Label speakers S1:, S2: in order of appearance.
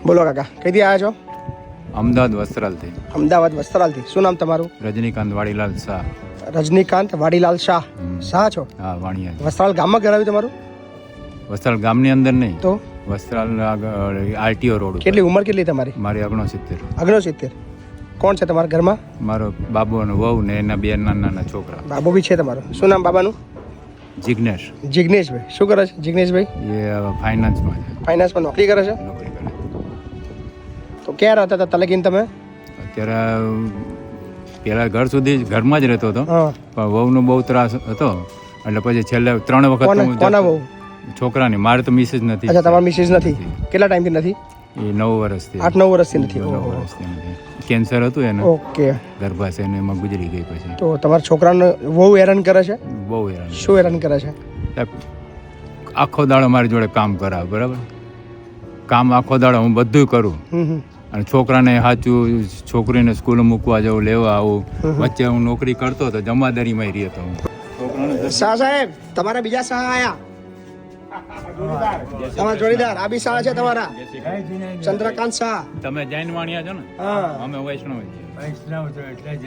S1: બોલો કાકા, કઈથી આવ્યા છો?
S2: અમદાવાદ વસ્ત્રાલથી.
S1: અમદાવાદ વસ્ત્રાલથી. શું નામ તમારું?
S2: રજનીકાંત વાડીલાલ શાહ.
S1: રજનીકાંત વાડીલાલ શાહ. શાહ છો?
S2: હા, વાણિયા.
S1: વસ્ત્રાલ ગામમાં ઘર આવ્યું તમારું?
S2: વસ્ત્રાલ ગામની અંદર નહીં,
S1: તો
S2: વસ્ત્રાલ આરટીઓ રોડ ઉપર.
S1: કેટલી ઉંમર કેટલી તમારી?
S2: મારી 69.
S1: 69. કોણ છે તમારા ઘરમાં?
S2: મારો બાબુ અને વહુ ને એના બે નાના છોકરા.
S1: બાબુ બી છે તમારો? શું નામ બાબાનું?
S2: જિગ્નેશ.
S1: જિગ્નેશભાઈ. શું કરે છે જિગ્નેશભાઈ?
S2: એ ફાઇનાન્સમાં છે.
S1: ફાઇનાન્સમાં નોકરી કરે છે.
S2: નોકરી કરે.
S1: તો ક્યાં રહેતા હતા તલકીન તમે?
S2: અત્યારે પેલા ઘર સુધી ઘરમાં જ રહેતો હતો,
S1: હા.
S2: પણ વહુનો બહુ ત્રાસ હતો એટલે પછી છેલ્લે 3 વખત
S1: કોના બહુ?
S2: છોકરાની. મારે તો મિसेज નથી.
S1: અચ્છા, તમારા મિસિસ નથી. કેટલા ટાઈમથી નથી?
S2: એ 9 વર્ષથી.
S1: 8-9 વર્ષથી નથી.
S2: 9 વર્ષથી નથી. કેન્સર હતું એને.
S1: ઓકે.
S2: ગર્ભાશય ને એમાં ગુજરી ગઈ પછી.
S1: તો તમારા છોકરાને બહુ હેરાન કરે છે?
S2: બહુ હેરાન.
S1: શું હેરાન કરે છે?
S2: આખો દાડો મારી જોડે કામ કરાવે. બરાબર, કામ આખો દાડો હું બધું કરું, અને છોકરાને સાચું, છોકરીને સ્કૂલે મૂકવા જવું, લેવા આવું. વચ્ચે હું નોકરી કરતો હતો, જમાદારીમાં રહેતો હું.
S1: શાહ સાહેબ, તમારા બીજા શાહ આયા. તમારા જોડીદાર. આ બી શાહ છે તમારા? ચંદ્રકાંત શાહ.
S2: તમે જૈન વાણિયા છો ને?
S1: હા,
S2: અમે વૈષ્ણવ છીએ.
S3: વૈષ્ણવ છો એટલે જ